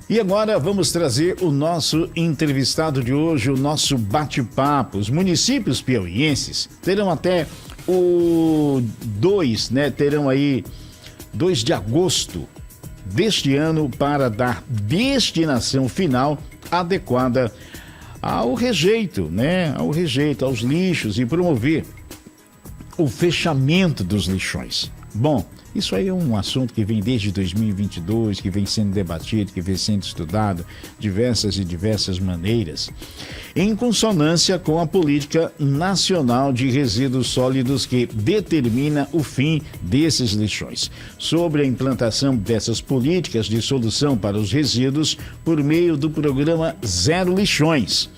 E agora vamos trazer o nosso entrevistado de hoje, o nosso bate-papo. Os municípios piauienses terão até o 2, né? Terão aí 2 de agosto deste ano para dar destinação final adequada ao rejeito, né? Ao rejeito, aos lixos e promover o fechamento dos lixões. Bom, isso aí é um assunto que vem desde 2022, que vem sendo debatido, que vem sendo estudado de diversas maneiras, em consonância com a Política Nacional de Resíduos Sólidos que determina o fim desses lixões. Sobre a implantação dessas políticas de solução para os resíduos por meio do programa Zero Lixões,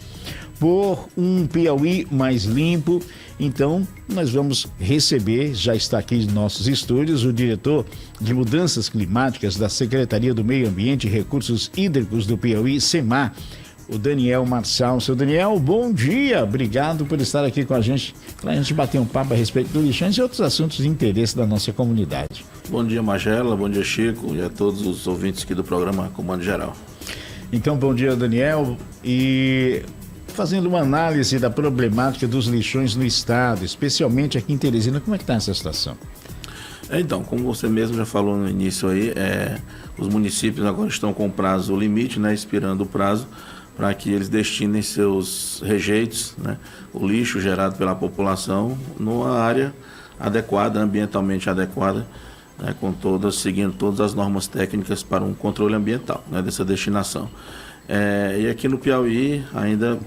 por um Piauí mais limpo. Então, nós vamos receber, já está aqui em nossos estúdios, o diretor de Mudanças Climáticas da Secretaria do Meio Ambiente e Recursos Hídricos do Piauí, SEMAR, o Daniel Marçal. Seu Daniel, bom dia, obrigado por estar aqui com a gente, para a gente bater um papo a respeito do lixões e outros assuntos de interesse da nossa comunidade. Bom dia, Magela, bom dia, Chico, e a todos os ouvintes aqui do programa Comando Geral. Então, bom dia, Daniel, e fazendo uma análise da problemática dos lixões no estado, especialmente aqui em Teresina, como é que está essa situação? Então, como você mesmo já falou no início aí, os municípios agora estão com o prazo limite, né, expirando o prazo, para que eles destinem seus rejeitos, né, o lixo gerado pela população, numa área adequada, ambientalmente adequada, né, seguindo todas as normas técnicas para um controle ambiental, né, dessa destinação. E aqui no Piauí, ainda,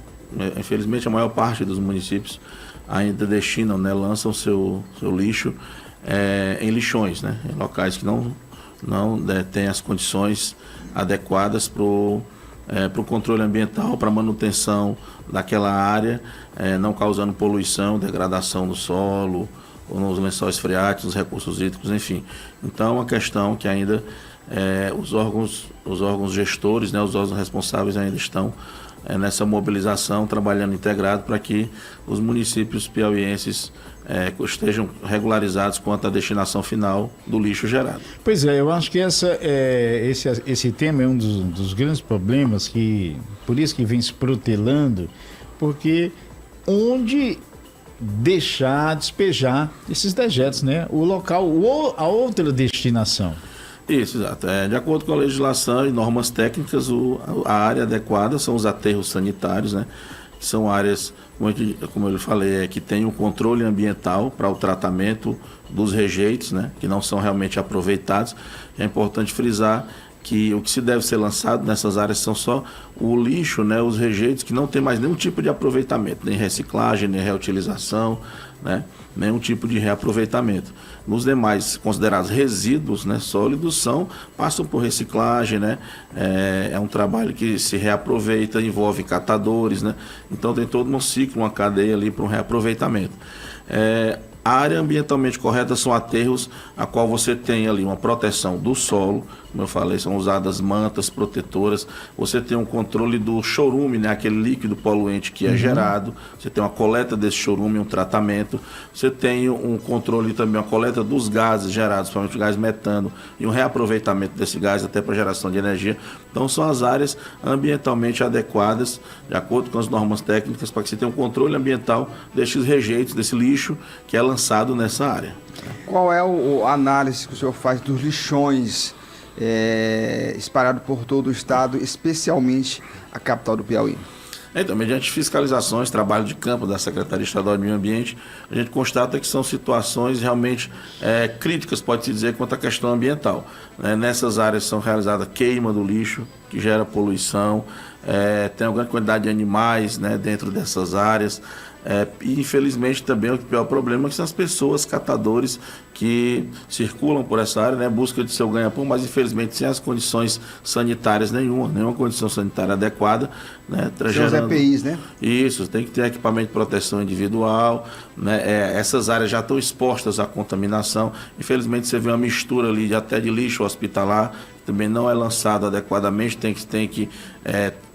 infelizmente, a maior parte dos municípios ainda destinam, né, lançam seu lixo em lixões, né, em locais que não têm as condições adequadas para o controle ambiental, para a manutenção daquela área, não causando poluição, degradação do solo, ou nos lençóis freáticos, nos recursos hídricos, enfim. Então, é uma questão que ainda os órgãos gestores, né, os órgãos responsáveis ainda estão nessa mobilização, trabalhando integrado para que os municípios piauienses estejam regularizados quanto à destinação final do lixo gerado. Pois é, eu acho que esse tema é um dos grandes problemas, por isso que vem se protelando, porque onde despejar esses dejetos, né? O local, a outra destinação. Isso, exato. De acordo com a legislação e normas técnicas, a área adequada são os aterros sanitários, né? São áreas, como eu falei, que tem um controle ambiental para o tratamento dos rejeitos, né? Que não são realmente aproveitados. É importante frisar que o que se deve ser lançado nessas áreas são só o lixo, né? Os rejeitos que não tem mais nenhum tipo de aproveitamento, nem reciclagem, nem reutilização, né? Nenhum tipo de reaproveitamento. Nos demais considerados resíduos, né, sólidos, passam por reciclagem, né? É um trabalho que se reaproveita, envolve catadores, né? Então tem todo um ciclo, uma cadeia ali para um reaproveitamento. A área ambientalmente correta são aterros a qual você tem ali uma proteção do solo, como eu falei, são usadas mantas protetoras, você tem um controle do chorume, né, aquele líquido poluente que é gerado, você tem uma coleta desse chorume, um tratamento, você tem um controle também, uma coleta dos gases gerados, principalmente o gás metano, e um reaproveitamento desse gás até para geração de energia. Então são as áreas ambientalmente adequadas, de acordo com as normas técnicas, para que você tenha um controle ambiental desses rejeitos, desse lixo que é lançado nessa área. Qual é a análise que o senhor faz dos lixões espalhados por todo o estado, especialmente a capital do Piauí? Então, mediante fiscalizações, trabalho de campo da Secretaria Estadual de Meio Ambiente, a gente constata que são situações realmente críticas, pode-se dizer, quanto à questão ambiental. Nessas áreas são realizadas queima do lixo, que gera poluição, tem uma grande quantidade de animais, né, dentro dessas áreas. E infelizmente também o pior problema é que são as pessoas, catadores, que circulam por essa área, né, busca de seu ganha-pão, mas infelizmente sem as condições sanitárias nenhuma condição sanitária adequada, né, são os EPIs, né? Isso, tem que ter equipamento de proteção individual, né, essas áreas já estão expostas à contaminação, infelizmente você vê uma mistura ali até de lixo hospitalar, que também não é lançado adequadamente, tem que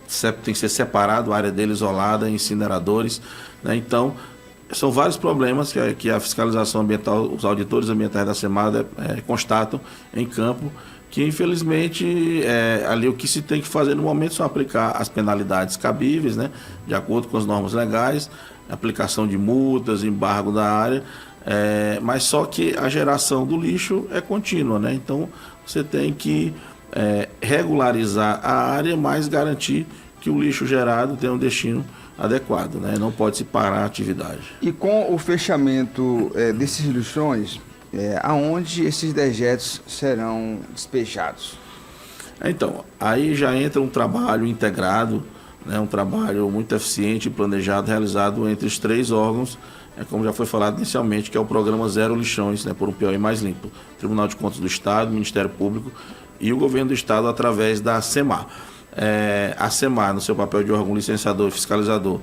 ser separado, a área dele isolada, incineradores, né? Então, são vários problemas que a fiscalização ambiental, os auditores ambientais da SEMAR constatam em campo, que infelizmente ali o que se tem que fazer no momento são aplicar as penalidades cabíveis, né, de acordo com as normas legais, aplicação de multas, embargo da área, mas só que a geração do lixo é contínua, né? Então você tem que regularizar a área, mas garantir que o lixo gerado tenha um destino adequado, né? Não pode se parar a atividade. E com o fechamento desses lixões, aonde esses dejetos serão despejados? Então, aí já entra um trabalho integrado, né? Um trabalho muito eficiente e planejado, realizado entre os 3 órgãos, como já foi falado inicialmente, que é o programa Zero Lixões, né? Por um Piauí mais limpo. Tribunal de Contas do Estado, Ministério Público e o Governo do Estado através da SEMAR. A SEMAR, no seu papel de órgão licenciador e fiscalizador,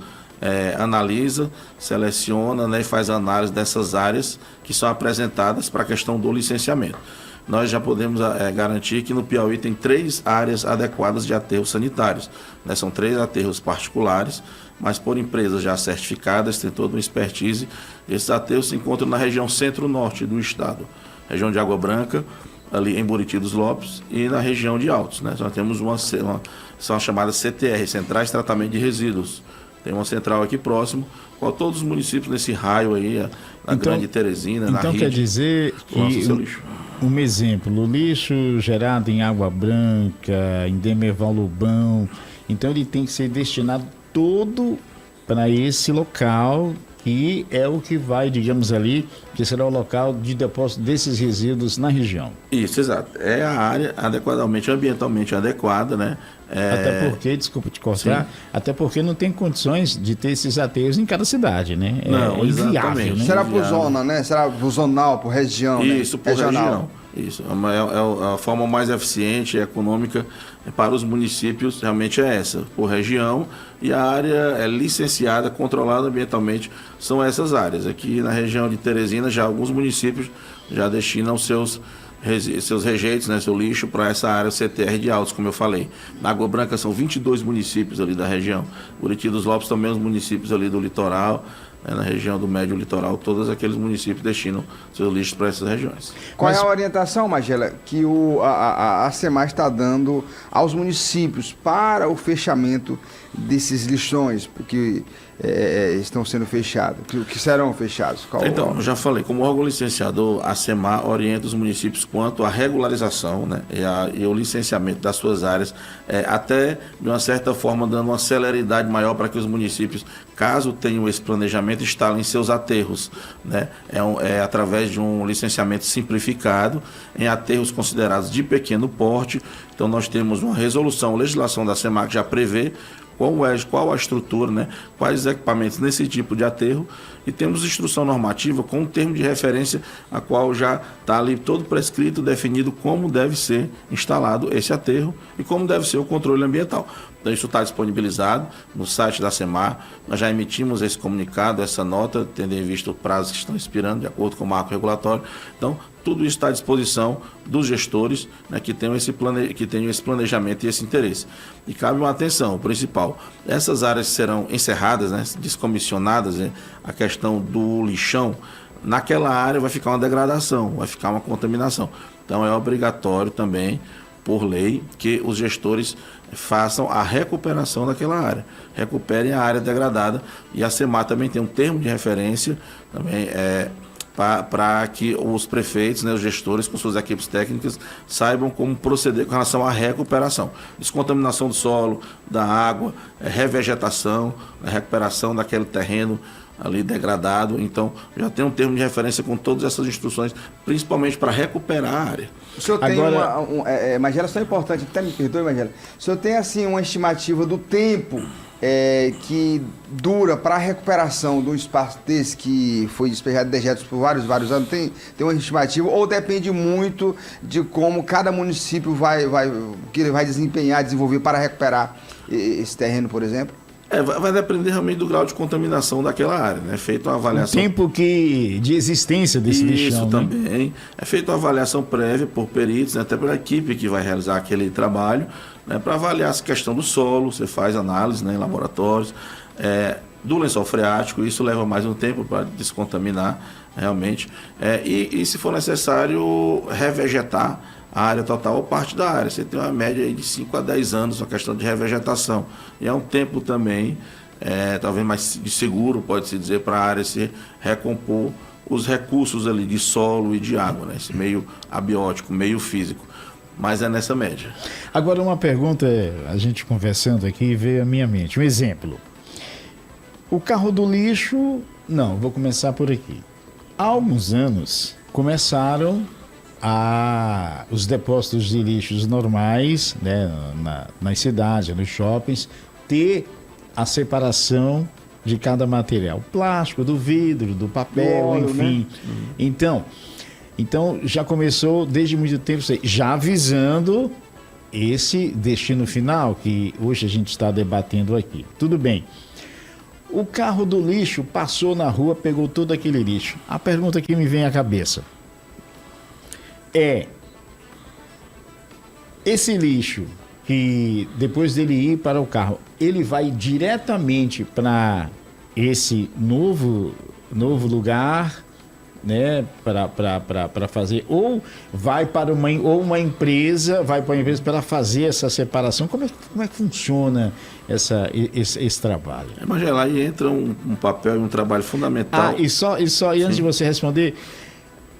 analisa, seleciona, né, e faz análise dessas áreas que são apresentadas para a questão do licenciamento. Nós já podemos garantir que no Piauí tem 3 áreas adequadas de aterros sanitários, né? São 3 aterros particulares, mas por empresas já certificadas, tem toda uma expertise. Esses aterros se encontram na região centro-norte do estado, região de Água Branca, ali em Buriti dos Lopes, e na região de Altos, né? Nós temos são as chamadas CTR, Centrais de Tratamento de Resíduos. Tem uma central aqui próximo, qual todos os municípios nesse raio aí, na Grande Teresina, na Então Rede, quer dizer que um exemplo, o lixo gerado em Água Branca, em Demerval Lobão, então ele tem que ser destinado todo para esse local, que é o que vai, digamos ali, que será o local de depósito desses resíduos na região. Isso, exato. É a área ambientalmente adequada, né? Até porque, desculpa te cortar, até porque não tem condições de ter esses aterros em cada cidade, né? Não, inviável, né? Será por zona, né? Será por zonal, por região, Isso, né? por região. Isso, a forma mais eficiente e econômica para os municípios realmente é essa, por região, e a área é licenciada, controlada ambientalmente, são essas áreas. Aqui na região de Teresina, já alguns municípios já destinam seus rejeitos, né, seu lixo para essa área CTR de Altos, como eu falei. Na Água Branca são 22 municípios ali da região. Buriti dos Lopes também os municípios ali do litoral, né, na região do médio litoral, todos aqueles municípios destinam seus lixos para essas regiões. Qual é a orientação, Magela, que a SEMAR está dando aos municípios para o fechamento desses lixões que estão sendo fechados, que serão fechados? Então, eu já falei, como órgão licenciador, a SEMAR orienta os municípios quanto à regularização, né, e o licenciamento das suas áreas, até de uma certa forma dando uma celeridade maior para que os municípios, caso tenham esse planejamento, instalem seus aterros, né, através de um licenciamento simplificado em aterros considerados de pequeno porte. Então nós temos uma resolução, legislação da SEMAR que já prevê qual a estrutura, né, quais equipamentos nesse tipo de aterro, e temos instrução normativa com um termo de referência a qual já está ali todo prescrito, definido como deve ser instalado esse aterro e como deve ser o controle ambiental. Então isso está disponibilizado no site da SEMAR, nós já emitimos esse comunicado, essa nota, tendo em vista os prazos que estão expirando de acordo com o marco regulatório. Então tudo isso está à disposição dos gestores, né, que tenham esse planejamento e esse interesse. E cabe uma atenção principal, essas áreas serão encerradas, né, descomissionadas, né, a questão do lixão, naquela área vai ficar uma degradação, vai ficar uma contaminação. Então é obrigatório também, por lei, que os gestores façam a recuperação daquela área, recuperem a área degradada, e a SEMAR também tem um termo de referência também para que os prefeitos, né, os gestores com suas equipes técnicas saibam como proceder com relação à recuperação, descontaminação do solo, da água, revegetação, a recuperação daquele terreno ali degradado. Então já tem um termo de referência com todas essas instruções, principalmente para recuperar a área. O senhor tem Magela, só é importante, até me perdoe, Magela, o senhor tem assim uma estimativa do tempo que dura para a recuperação de um espaço desse que foi despejado de dejetos por vários anos? Tem uma estimativa, ou depende muito de como cada município vai desempenhar, desenvolver para recuperar esse terreno, por exemplo? Vai depender realmente do grau de contaminação daquela área, né? Feita uma avaliação. O tempo de existência desse lixão. Isso também. Né? É feita uma avaliação prévia por peritos, né? Até pela equipe que vai realizar aquele trabalho, né? Para avaliar essa questão do solo, você faz análise, né, em laboratórios, do lençol freático, isso leva mais um tempo para descontaminar realmente. E se for necessário revegetar a área total ou parte da área. Você tem uma média aí de 5 a 10 anos, a questão de revegetação. E é um tempo também, talvez mais de seguro, pode-se dizer, para a área se recompor os recursos ali de solo e de água, né? Esse meio abiótico, meio físico. Mas é nessa média. Agora, uma pergunta, a gente conversando aqui veio à minha mente. Um exemplo. O carro do lixo, não, vou começar por aqui. Há alguns anos começaram os depósitos de lixos normais, né, nas cidades, nos shoppings, ter a separação de cada material. Plástico, do vidro, do papel, óleo, enfim. Né? Então, já começou desde muito tempo, já avisando esse destino final que hoje a gente está debatendo aqui. Tudo bem. O carro do lixo passou na rua, pegou todo aquele lixo. A pergunta que me vem à cabeça é: esse lixo, que depois dele ir para o carro, ele vai diretamente para esse novo lugar, né, para fazer, ou vai para uma empresa, para fazer essa separação? Como é que funciona esse trabalho? Mas lá aí entra um papel e um trabalho fundamental. E antes de você responder,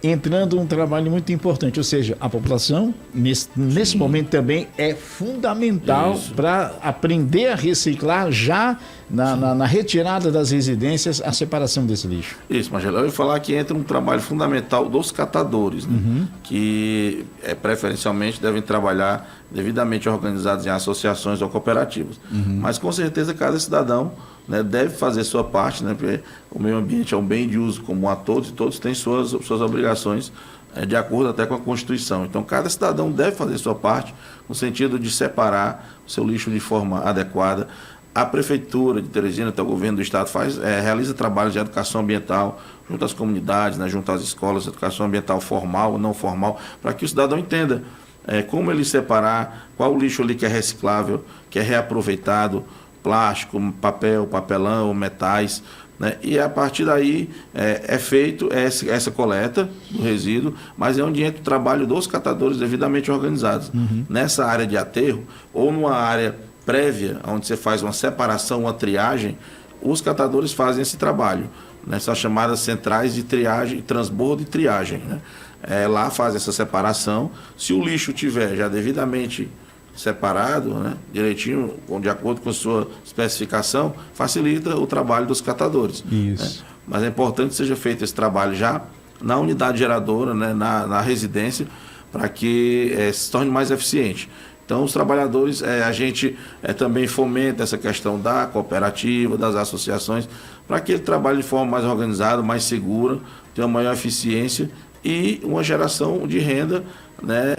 entrando um trabalho muito importante, ou seja, a população nesse momento também é fundamental para aprender a reciclar já na retirada das residências, a separação desse lixo. Isso, Magela, eu ia falar que entra um trabalho fundamental dos catadores, né? Que preferencialmente devem trabalhar devidamente organizados em associações ou cooperativas. Mas com certeza cada cidadão, né, deve fazer sua parte, né, porque o meio ambiente é um bem de uso comum a todos e todos têm suas obrigações de acordo até com a Constituição. Então cada cidadão deve fazer sua parte no sentido de separar o seu lixo de forma adequada. A Prefeitura de Teresina, até o governo do Estado, realiza trabalhos de educação ambiental junto às comunidades, né, junto às escolas, educação ambiental formal ou não formal, para que o cidadão entenda como ele separar, qual o lixo ali que é reciclável, que é reaproveitado, plástico, papel, papelão, metais, né? E a partir daí é feito essa coleta do resíduo, mas é onde entra o trabalho dos catadores devidamente organizados. Nessa área de aterro ou numa área prévia, onde você faz uma separação, uma triagem, os catadores fazem esse trabalho, né? São chamadas centrais de triagem, transbordo e triagem, né? Lá faz essa separação. Se o lixo tiver já devidamente separado, né, direitinho, de acordo com a sua especificação, facilita o trabalho dos catadores. Isso. Né? Mas é importante que seja feito esse trabalho já na unidade geradora, né, na residência, para que se torne mais eficiente. Então, os trabalhadores, a gente também fomenta essa questão da cooperativa, das associações, para que ele trabalhe de forma mais organizada, mais segura, tenha uma maior eficiência e uma geração de renda, né,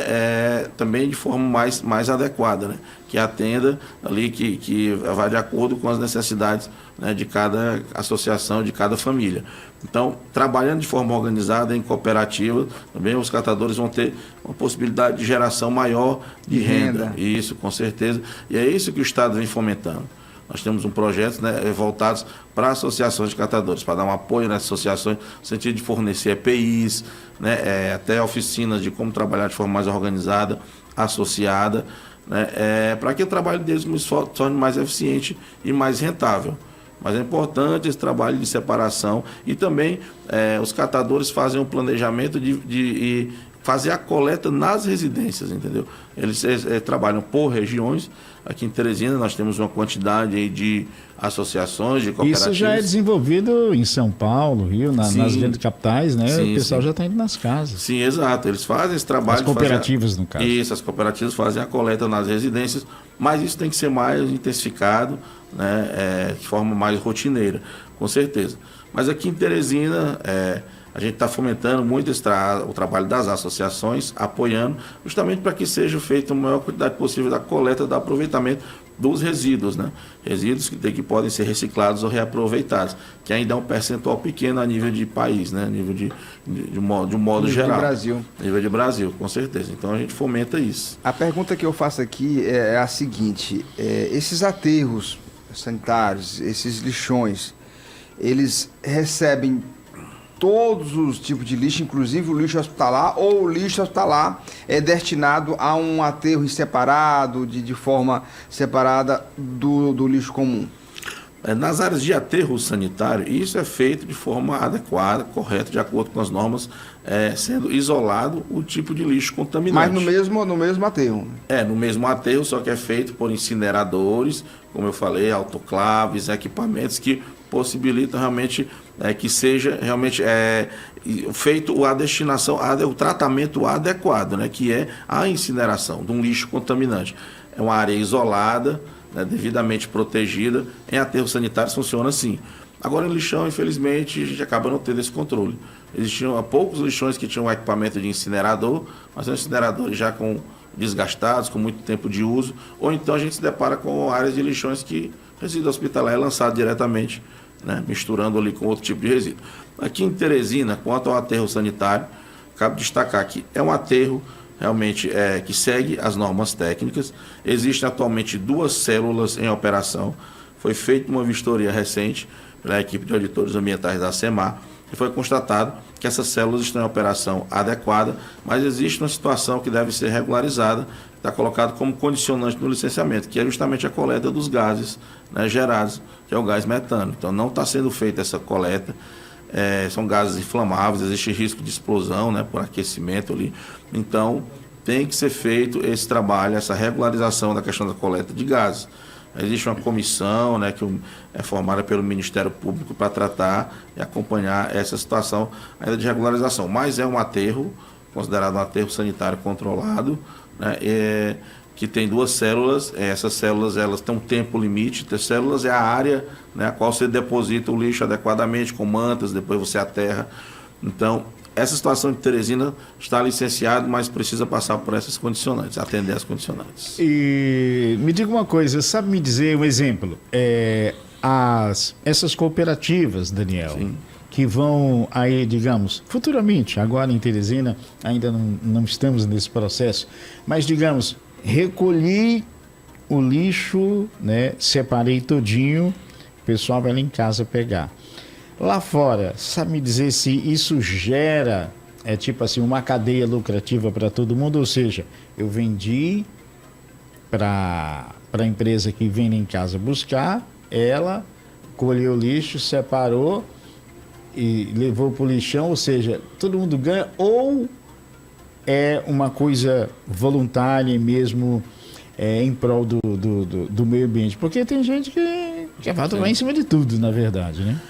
também de forma mais adequada, né, que atenda ali, que vai de acordo com as necessidades, né, de cada associação, de cada família. Então, trabalhando de forma organizada, em cooperativa, também os catadores vão ter uma possibilidade de geração maior de renda. Isso, com certeza. E é isso que o Estado vem fomentando. Nós temos um projeto, né, voltados para associações de catadores, para dar um apoio nessas associações, no sentido de fornecer EPIs, né, até oficinas de como trabalhar de forma mais organizada, associada, né, para que o trabalho deles se torne mais eficiente e mais rentável. Mas é importante esse trabalho de separação e também os catadores fazem um planejamento de fazer a coleta nas residências, entendeu? Eles trabalham por regiões. Aqui em Teresina nós temos uma quantidade aí de associações, de cooperativas. Isso já é desenvolvido em São Paulo, Rio, nas grandes capitais, né? Sim, o pessoal já está indo nas casas. Sim, exato. Eles fazem esse trabalho. As cooperativas, no caso. Isso, as cooperativas fazem a coleta nas residências, mas isso tem que ser mais intensificado, né? De forma mais rotineira, com certeza. Mas aqui em Teresina, a gente está fomentando muito o trabalho das associações, apoiando, justamente para que seja feita a maior quantidade possível da coleta, do aproveitamento dos resíduos, né? Resíduos que podem ser reciclados ou reaproveitados, que ainda é um percentual pequeno a nível de país, né? A nível de um modo geral. Nível de Brasil. Nível de Brasil, com certeza. Então a gente fomenta isso. A pergunta que eu faço aqui é a seguinte: esses aterros sanitários, esses lixões, eles recebem todos os tipos de lixo, inclusive o lixo hospitalar, ou o lixo hospitalar é destinado a um aterro separado, de forma separada do lixo comum? Nas áreas de aterro sanitário, isso é feito de forma adequada, correta, de acordo com as normas, sendo isolado o tipo de lixo contaminante. Mas no mesmo aterro? No mesmo aterro, só que é feito por incineradores, como eu falei, autoclaves, equipamentos que possibilitam realmente que seja realmente feito a destinação, o tratamento adequado, né, que é a incineração de um lixo contaminante. É uma área isolada, né, devidamente protegida. Em aterro sanitário funciona assim. Agora, em lixão, infelizmente, a gente acaba não tendo esse controle. Existiam poucos lixões que tinham equipamento de incinerador, mas são incineradores já desgastados, com muito tempo de uso, ou então a gente se depara com áreas de lixões que resíduo hospitalar é lançado diretamente, né, misturando ali com outro tipo de resíduo. Aqui em Teresina, quanto ao aterro sanitário, cabe destacar que é um aterro realmente que segue as normas técnicas. Existem atualmente 2 células em operação. Foi feita uma vistoria recente pela equipe de auditores ambientais da SEMAR e foi constatado que essas células estão em operação adequada, mas existe uma situação que deve ser regularizada, está colocado como condicionante no licenciamento, que é justamente a coleta dos gases, né, gerados, que é o gás metano. Então não está sendo feita essa coleta. São gases inflamáveis, existe risco de explosão, né, por aquecimento ali. Então, tem que ser feito esse trabalho, essa regularização da questão da coleta de gases. Existe uma comissão, né, que é formada pelo Ministério Público para tratar e acompanhar essa situação ainda de regularização. Mas é um aterro, considerado um aterro sanitário controlado, né, que tem 2 células. Essas células elas têm um tempo limite. As células é a área, né, a qual você deposita o lixo adequadamente, com mantas, depois você aterra. Então, essa situação de Teresina está licenciado, mas precisa passar por essas condicionantes, atender as condicionantes. E me diga uma coisa, sabe me dizer um exemplo? Essas cooperativas, Daniel, Sim, que vão aí, digamos, futuramente, agora em Teresina, ainda não estamos nesse processo, mas digamos, recolhi o lixo, né, separei todinho, o pessoal vai lá em casa pegar. Lá fora, sabe me dizer se isso gera, tipo assim, uma cadeia lucrativa para todo mundo? Ou seja, eu vendi para a empresa que vem lá em casa buscar, ela colheu o lixo, separou e levou para o lixão, ou seja, todo mundo ganha, ou é uma coisa voluntária mesmo em prol do meio ambiente? Porque tem gente que vai tomar em cima de tudo, na verdade, né?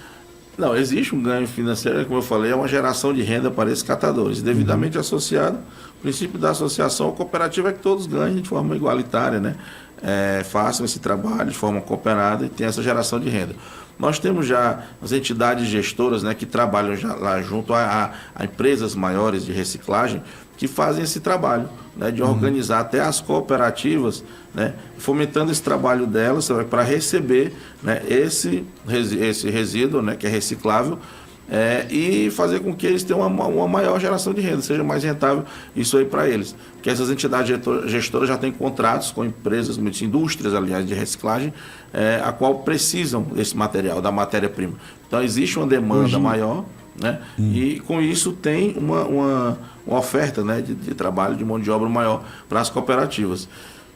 Não, existe um ganho financeiro, como eu falei, é uma geração de renda para esses catadores, devidamente associado. O princípio da associação cooperativa é que todos ganhem de forma igualitária, né? Façam esse trabalho de forma cooperada e tem essa geração de renda. Nós temos já as entidades gestoras, né, que trabalham já lá junto a empresas maiores de reciclagem, que fazem esse trabalho, né, de organizar até as cooperativas, né, fomentando esse trabalho delas para receber, né, esse resíduo, né, que é reciclável, e fazer com que eles tenham uma maior geração de renda, seja mais rentável isso aí para eles. Porque essas entidades gestoras já têm contratos com empresas, muitas indústrias, aliás, de reciclagem, a qual precisam desse material, da matéria-prima. Então, existe uma demanda maior, né? E com isso tem uma oferta, né, de trabalho, de mão de obra maior para as cooperativas.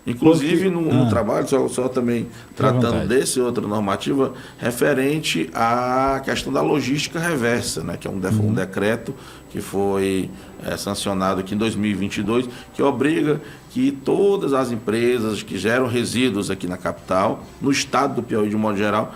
Inclusive no trabalho, só também tratando desse outra normativa, referente à questão da logística reversa, né, que é um decreto que foi sancionado aqui em 2022, que obriga que todas as empresas que geram resíduos aqui na capital, no estado do Piauí de um modo geral,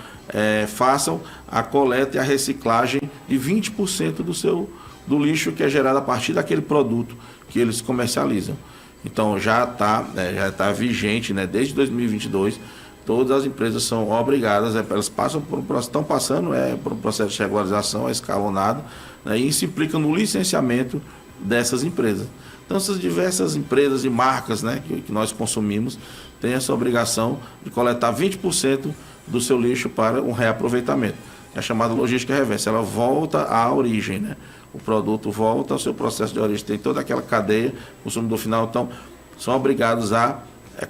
façam a coleta e a reciclagem de 20% do lixo que é gerado a partir daquele produto que eles comercializam. Então já está vigente, né, desde 2022, todas as empresas são obrigadas, elas estão passando por um processo de regularização escalonado, né, e isso implica no licenciamento dessas empresas. Então essas diversas empresas e marcas, né, que nós consumimos têm essa obrigação de coletar 20% do seu lixo para um reaproveitamento. É a chamada logística reversa, ela volta à origem, né? O produto volta ao seu processo de origem, tem toda aquela cadeia, o consumidor final, então, são obrigados a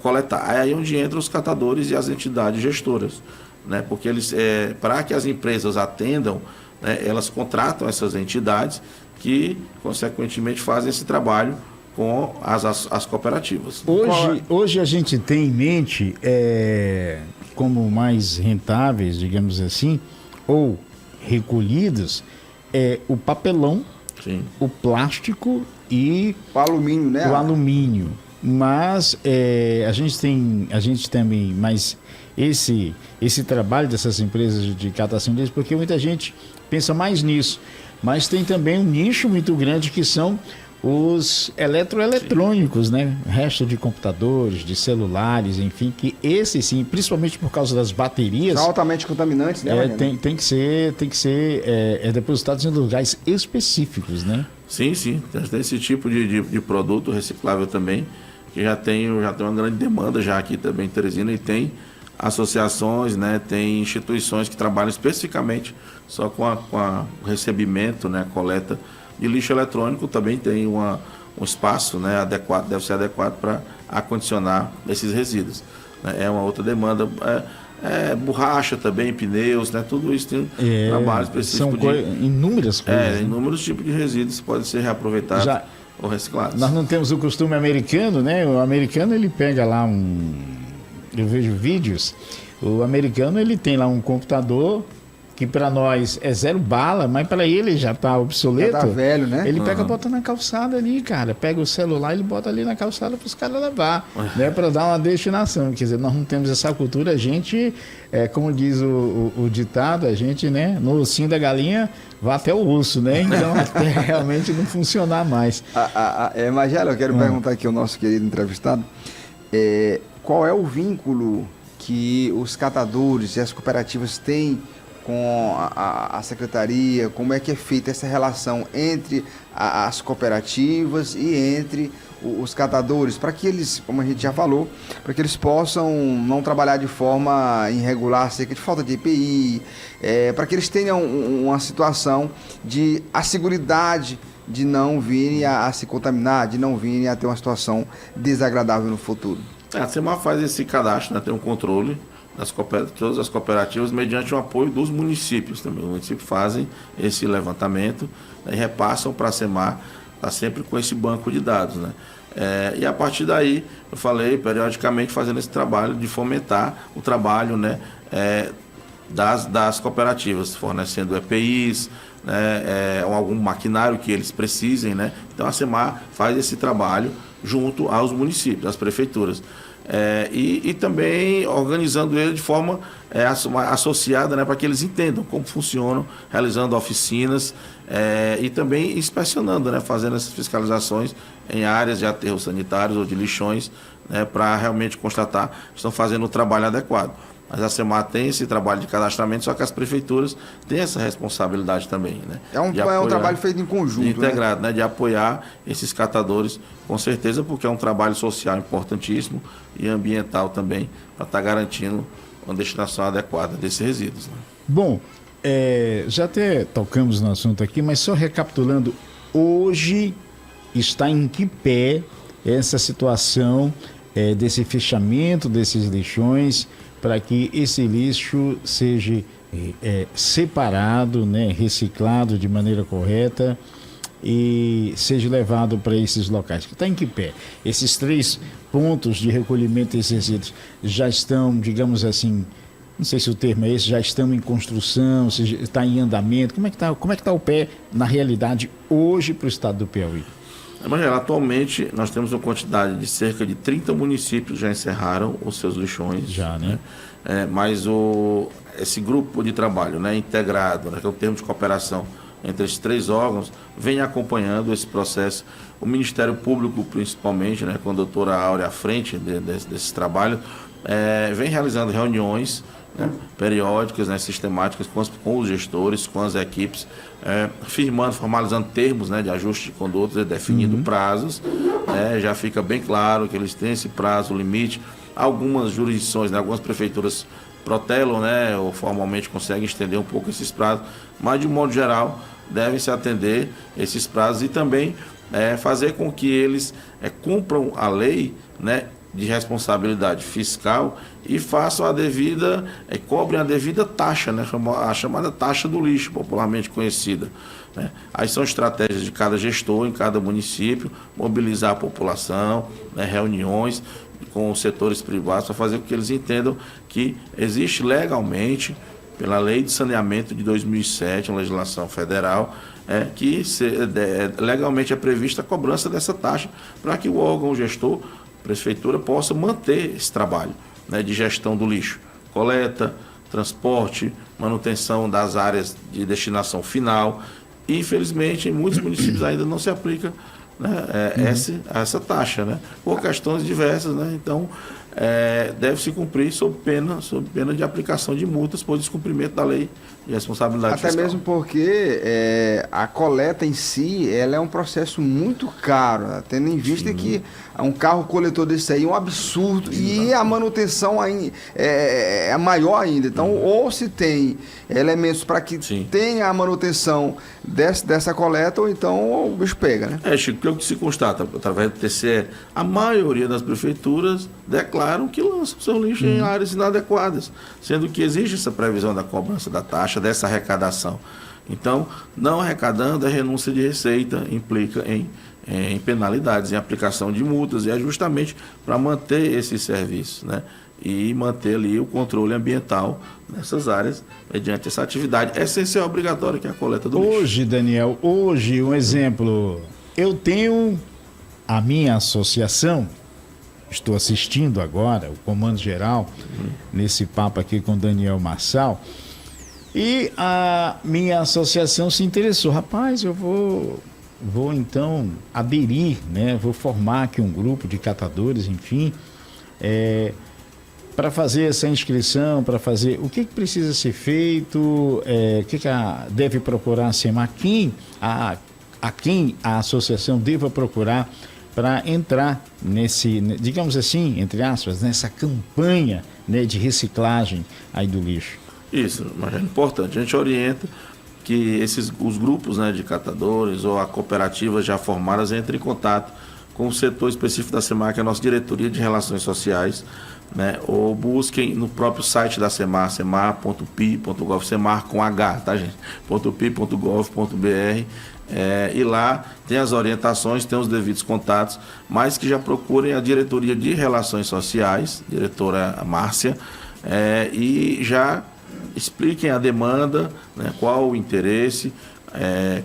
coletar. É aí onde entram os catadores e as entidades gestoras, né? Porque eles, para que as empresas atendam né, elas contratam essas entidades que, consequentemente, fazem esse trabalho com as cooperativas. Hoje a gente tem em mente como mais rentáveis, digamos assim, ou recolhidos, o papelão, Sim. o plástico e O alumínio, né? o alumínio. Mas a gente também, mas esse trabalho dessas empresas de catação deles, porque muita gente pensa mais nisso. Mas tem também um nicho muito grande que são os eletroeletrônicos, né? Resto de computadores, de celulares, enfim, que esse sim, principalmente por causa das baterias, São altamente contaminantes, né? Mariano? tem que ser depositados em lugares específicos, né? Sim, tem esse tipo de produto reciclável também, que já tem uma grande demanda já aqui também em Teresina, e tem associações, né, tem instituições que trabalham especificamente só com o recebimento, né, coleta de lixo eletrônico. Também tem um espaço, né, adequado, deve ser adequado para acondicionar esses resíduos, né? É uma outra demanda. Borracha também, pneus, né? Tudo isso tem trabalho específico. São inúmeras coisas. Né? Inúmeros tipos de resíduos que podem ser reaproveitados ou reciclados. Nós não temos o costume americano, né? O americano, ele pega lá eu vejo vídeos, o americano, ele tem lá um computador que para nós é zero bala, mas para ele já tá obsoleto. Já tá velho, né? Ele pega, bota na calçada ali, cara. Pega o celular, ele bota ali na calçada para os caras levar, né? Para dar uma destinação. Quer dizer, nós não temos essa cultura. A gente, como diz o ditado, a gente, né? No ossinho da galinha vai até o osso, né? Então, até realmente não funcionar mais. Magela, eu quero perguntar aqui ao nosso querido entrevistado, qual é o vínculo que os catadores e as cooperativas têm com a secretaria? Como é que é feita essa relação entre as cooperativas e entre os catadores, para que eles, como a gente já falou, para que eles possam não trabalhar de forma irregular, acerca de falta de EPI, para que eles tenham uma situação de asseguridade de não virem a se contaminar, de não virem a ter uma situação desagradável no futuro. A SEMAR faz esse cadastro, né? Tem um controle todas as cooperativas, mediante o apoio dos municípios também. Os municípios fazem esse levantamento, né, e repassam para a SEMAR, está sempre com esse banco de dados, né? E a partir daí, eu falei, periodicamente fazendo esse trabalho de fomentar o trabalho, né, das cooperativas, fornecendo EPIs, né, ou algum maquinário que eles precisem, né? Então a SEMAR faz esse trabalho junto aos municípios, às prefeituras. E também organizando ele de forma associada, né, para que eles entendam como funcionam, realizando oficinas e também inspecionando, né, fazendo essas fiscalizações em áreas de aterros sanitários ou de lixões, né, para realmente constatar que estão fazendo o trabalho adequado. Mas a SEMAR tem esse trabalho de cadastramento, só que as prefeituras têm essa responsabilidade também, né? É um trabalho feito em conjunto, integrado, né? De apoiar esses catadores, com certeza, porque é um trabalho social importantíssimo e ambiental também, para estar garantindo uma destinação adequada desses resíduos, né? Bom, já até tocamos no assunto aqui, mas só recapitulando, hoje está em que pé essa situação desse fechamento desses lixões, para que esse lixo seja separado, né, reciclado de maneira correta e seja levado para esses locais. Está em que pé? Esses 3 pontos de recolhimento desses resíduos já estão, digamos assim, não sei se o termo é esse, já estão em construção, se está em andamento. Como é que está o pé na realidade hoje para o estado do Piauí? Mas atualmente nós temos uma quantidade de cerca de 30 municípios que já encerraram os seus lixões. Já, né? Mas esse grupo de trabalho, né, integrado, né, que é o termo de cooperação entre esses 3 órgãos, vem acompanhando esse processo. O Ministério Público, principalmente, né, com a doutora Áurea à frente desse trabalho, vem realizando reuniões, né, periódicas, né, sistemáticas com os gestores, com as equipes, formalizando termos, né, de ajuste de condutas, definindo prazos, já fica bem claro que eles têm esse prazo limite. Algumas jurisdições, né, algumas prefeituras protelam, né, ou formalmente conseguem estender um pouco esses prazos, mas de um modo geral devem se atender esses prazos e também fazer com que eles cumpram a lei, né, de responsabilidade fiscal e façam a devida, cobrem a devida taxa, né? A chamada taxa do lixo, popularmente conhecida, né? Aí são estratégias de cada gestor em cada município, mobilizar a população, né? Reuniões com os setores privados para fazer com que eles entendam que existe legalmente, pela Lei de Saneamento de 2007, uma legislação federal, legalmente é prevista a cobrança dessa taxa para que o órgão gestor, prefeitura, possa manter esse trabalho, né, de gestão do lixo, coleta, transporte, manutenção das áreas de destinação final. E, infelizmente, em muitos municípios ainda não se aplica, né, essa taxa, né, por questões diversas, né? Então, deve-se cumprir sob pena de aplicação de multas por descumprimento da lei de responsabilidade fiscal. Até mesmo porque a coleta em si, ela é um processo muito caro, né? Tendo em vista que um carro coletor desse aí é um absurdo. Exato. E a manutenção é maior ainda. Então, ou se tem elementos para que tenha a manutenção dessa coleta, ou então o bicho pega, né? Chico, pelo que se constata através do TCE, a maioria das prefeituras declaram que lançam seu lixo em áreas inadequadas, sendo que existe essa previsão da cobrança da taxa, dessa arrecadação. Então, não arrecadando, a renúncia de receita implica em penalidades, em aplicação de multas, e é justamente para manter esses serviços, né? E manter ali o controle ambiental nessas áreas mediante essa atividade essencial obrigatória que é a coleta do lixo. Hoje, Daniel, um exemplo, eu tenho a minha associação, estou assistindo agora o Comando Geral, nesse papo aqui com Daniel Marçal, e a minha associação se interessou. Rapaz, eu vou então aderir, né? Vou formar aqui um grupo de catadores, enfim, para fazer essa inscrição, para fazer o que precisa ser feito, o que deve procurar a SEMAR, a quem a associação deva procurar para entrar nesse, digamos assim, entre aspas, nessa campanha, né, de reciclagem aí do lixo. Isso, mas é importante. A gente orienta que os grupos, né, de catadores ou a cooperativas já formadas entrem em contato com o setor específico da SEMAR, que é a nossa Diretoria de Relações Sociais, né, ou busquem no próprio site da SEMAR, semar.pi.gov, SEMAR com H, tá, gente? .pi.gov.br, e lá tem as orientações, tem os devidos contatos, mas que já procurem a Diretoria de Relações Sociais, diretora Márcia, e já expliquem a demanda, né, qual o interesse,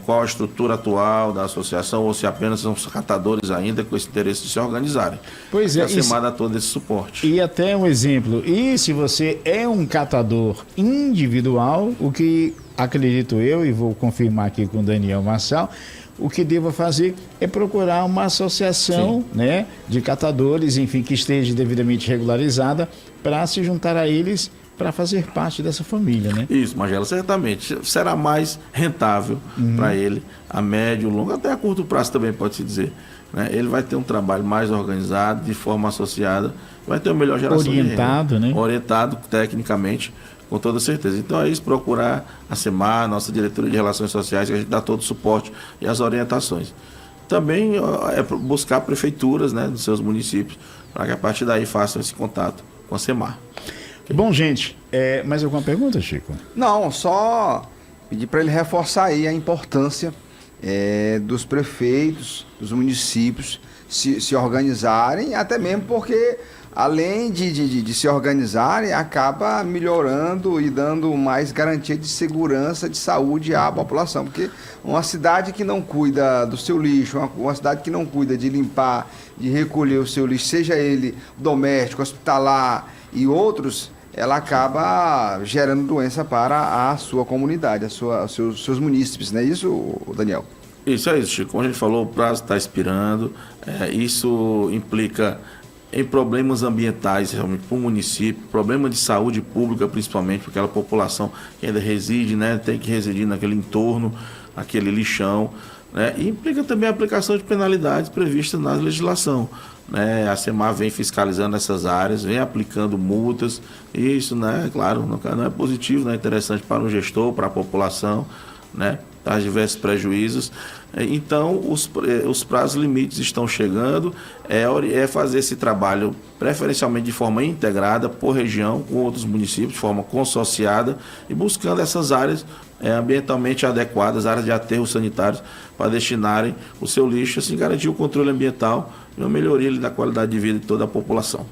qual a estrutura atual da associação, ou se apenas são catadores ainda com esse interesse de se organizarem. Pois é. A SEMAR dá todo esse suporte. E até um exemplo, e se você é um catador individual, o que acredito eu, e vou confirmar aqui com o Daniel Marçal, o que deva fazer é procurar uma associação, né, de catadores, enfim, que esteja devidamente regularizada, para se juntar a eles, para fazer parte dessa família, né? Isso, Magela, certamente será mais rentável para ele a médio, longo, até a curto prazo também pode-se dizer, né? Ele vai ter um trabalho mais organizado, de forma associada, vai ter uma melhor geração orientado, de renda, né? Orientado tecnicamente, com toda certeza. Então é isso, procurar a SEMAR, nossa Diretoria de Relações Sociais, que a gente dá todo o suporte e as orientações. Também é buscar prefeituras, né, dos seus municípios, para que a partir daí façam esse contato com a SEMAR. Bom, gente, mais alguma pergunta, Chico? Não, só pedir para ele reforçar aí a importância dos prefeitos, dos municípios se organizarem, até mesmo porque, além de se organizarem, acaba melhorando e dando mais garantia de segurança, de saúde à população. Porque uma cidade que não cuida do seu lixo, uma cidade que não cuida de limpar, de recolher o seu lixo, seja ele doméstico, hospitalar e outros, ela acaba gerando doença para a sua comunidade, os seus munícipes, não é isso, Daniel? Isso é isso, Chico. Como a gente falou, o prazo está expirando, isso implica em problemas ambientais realmente para o município, problema de saúde pública principalmente, para aquela população que ainda reside, né, tem que residir naquele entorno, aquele lixão, né, e implica também a aplicação de penalidades previstas na legislação. Né, a SEMAR vem fiscalizando essas áreas, vem aplicando multas, e isso, né, claro, não é positivo, não é interessante para o gestor, para a população, né, traz diversos prejuízos. Então, os prazos limites estão chegando, é fazer esse trabalho preferencialmente de forma integrada, por região, com outros municípios, de forma consorciada, e buscando essas áreas ambientalmente adequadas, áreas de aterros sanitários, para destinarem o seu lixo, assim garantir o controle ambiental e uma melhoria da qualidade de vida de toda a população.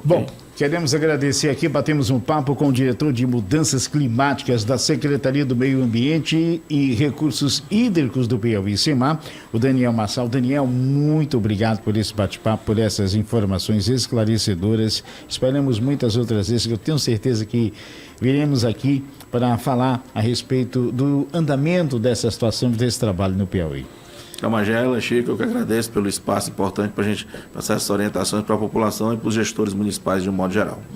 Bom, queremos agradecer aqui, batemos um papo com o diretor de Mudanças Climáticas da Secretaria do Meio Ambiente e Recursos Hídricos do Piauí, SEMAR, o Daniel Marçal. Daniel, muito obrigado por esse bate-papo, por essas informações esclarecedoras. Esperamos muitas outras vezes, eu tenho certeza que viremos aqui para falar a respeito do andamento dessa situação, desse trabalho no Piauí. Magela, Chico, eu que agradeço pelo espaço importante para a gente passar essas orientações para a população e para os gestores municipais de um modo geral.